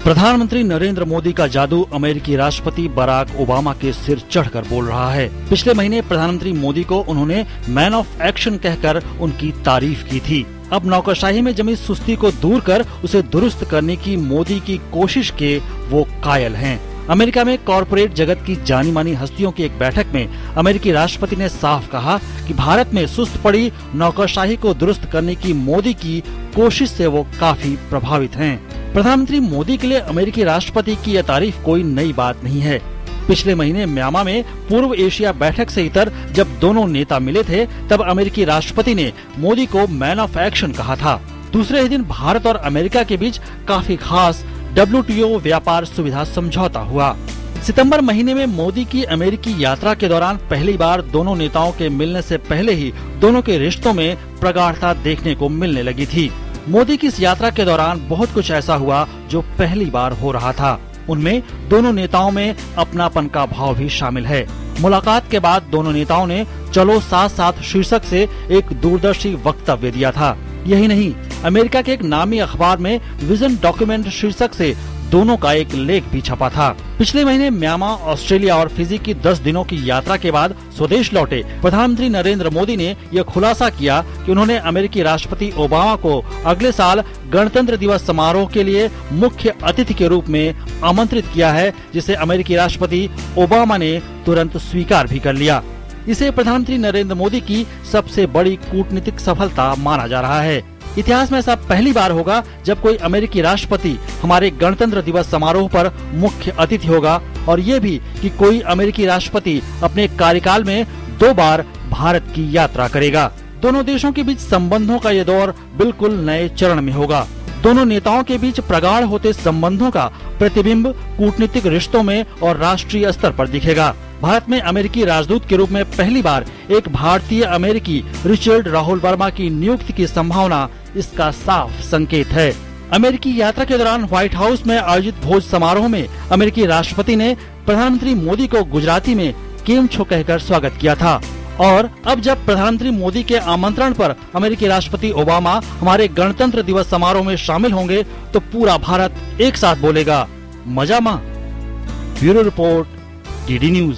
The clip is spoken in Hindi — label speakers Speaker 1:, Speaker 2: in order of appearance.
Speaker 1: प्रधानमंत्री नरेंद्र मोदी का जादू अमेरिकी राष्ट्रपति बराक ओबामा के सिर चढ़कर बोल रहा है। पिछले महीने प्रधानमंत्री मोदी को उन्होंने मैन ऑफ एक्शन कहकर उनकी तारीफ की थी। अब नौकरशाही में जमी सुस्ती को दूर कर उसे दुरुस्त करने की मोदी की कोशिश के वो कायल हैं। अमेरिका में कॉरपोरेट जगत की जानी मानी हस्तियों की एक बैठक में अमेरिकी राष्ट्रपति ने साफ कहा कि भारत में सुस्त पड़ी नौकरशाही को दुरुस्त करने की मोदी की कोशिश से वो काफी प्रभावित हैं। प्रधानमंत्री मोदी के लिए अमेरिकी राष्ट्रपति की यह तारीफ कोई नई बात नहीं है। पिछले महीने म्यांमार में पूर्व एशिया बैठक से इतर जब दोनों नेता मिले थे, तब अमेरिकी राष्ट्रपति ने मोदी को मैन ऑफ एक्शन कहा था। दूसरे ही दिन भारत और अमेरिका के बीच काफी खास WTO व्यापार सुविधा समझौता हुआ। सितंबर महीने में मोदी की अमेरिकी यात्रा के दौरान पहली बार दोनों नेताओं के मिलने से पहले ही दोनों के रिश्तों में प्रगाढ़ता देखने को मिलने लगी थी। मोदी की इस यात्रा के दौरान बहुत कुछ ऐसा हुआ जो पहली बार हो रहा था। उनमें दोनों नेताओं में अपनापन का भाव भी शामिल है। मुलाकात के बाद दोनों नेताओं ने चलो साथ साथ शीर्षक से एक दूरदर्शी वक्तव्य दिया था। यही नहीं, अमेरिका के एक नामी अखबार में विजन डॉक्यूमेंट शीर्षक से दोनों का एक लेख भी छपा था। पिछले महीने म्यांमार, ऑस्ट्रेलिया और फिजी की 10 दिनों की यात्रा के बाद स्वदेश लौटे प्रधानमंत्री नरेंद्र मोदी ने यह खुलासा किया कि उन्होंने अमेरिकी राष्ट्रपति ओबामा को अगले साल गणतंत्र दिवस समारोह के लिए मुख्य अतिथि के रूप में आमंत्रित किया है, जिसे अमेरिकी राष्ट्रपति ओबामा ने तुरंत स्वीकार भी कर लिया। इसे प्रधानमंत्री नरेंद्र मोदी की सबसे बड़ी कूटनीतिक सफलता माना जा रहा है। इतिहास में ऐसा पहली बार होगा जब कोई अमेरिकी राष्ट्रपति हमारे गणतंत्र दिवस समारोह पर मुख्य अतिथि होगा, और ये भी कि कोई अमेरिकी राष्ट्रपति अपने कार्यकाल में 2 बार भारत की यात्रा करेगा। दोनों देशों के बीच संबंधों का ये दौर बिल्कुल नए चरण में होगा। दोनों नेताओं के बीच प्रगाढ़ होते संबंधों का प्रतिबिंब कूटनीतिक रिश्तों में और राष्ट्रीय स्तर पर दिखेगा। भारत में अमेरिकी राजदूत के रूप में पहली बार एक भारतीय अमेरिकी रिचर्ड राहुल वर्मा की नियुक्ति की संभावना इसका साफ संकेत है। अमेरिकी यात्रा के दौरान व्हाइट हाउस में आयोजित भोज समारोह में अमेरिकी राष्ट्रपति ने प्रधानमंत्री मोदी को गुजराती में केम छो कहकर स्वागत किया था। और अब जब प्रधानमंत्री मोदी के आमंत्रण पर अमेरिकी राष्ट्रपति ओबामा हमारे गणतंत्र दिवस समारोह में शामिल होंगे तो पूरा भारत एक साथ बोलेगा, मजा मा। Bureau report, DD news.